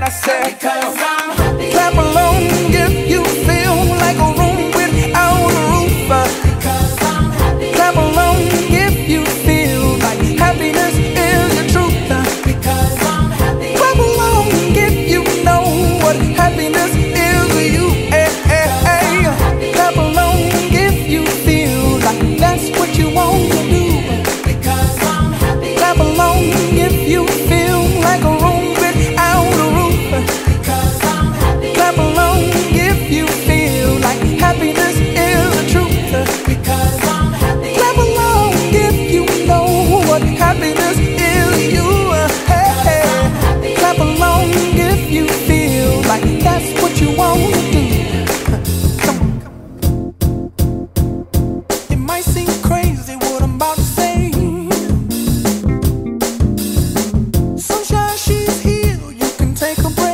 I said, because I'm happy. clap along if you feel like a room without a roof. Because I'm happy. Clap along if you feel like happiness is the truth. Because I'm happy. Clap along if you know what happiness is to you. Clap along if you feel like that's what you want to do. Because I'm happy. Clap along if you feel like a room without a roof. Because I'm happy. Clap along if you feel like happiness is the truth. Because I'm happy. Clap along if you know what happiness is to you. Clap along if you feel like that's what you want to do. Come on. It might seem crazy what I'm about to say. Sunshine, she's here, you can take a break.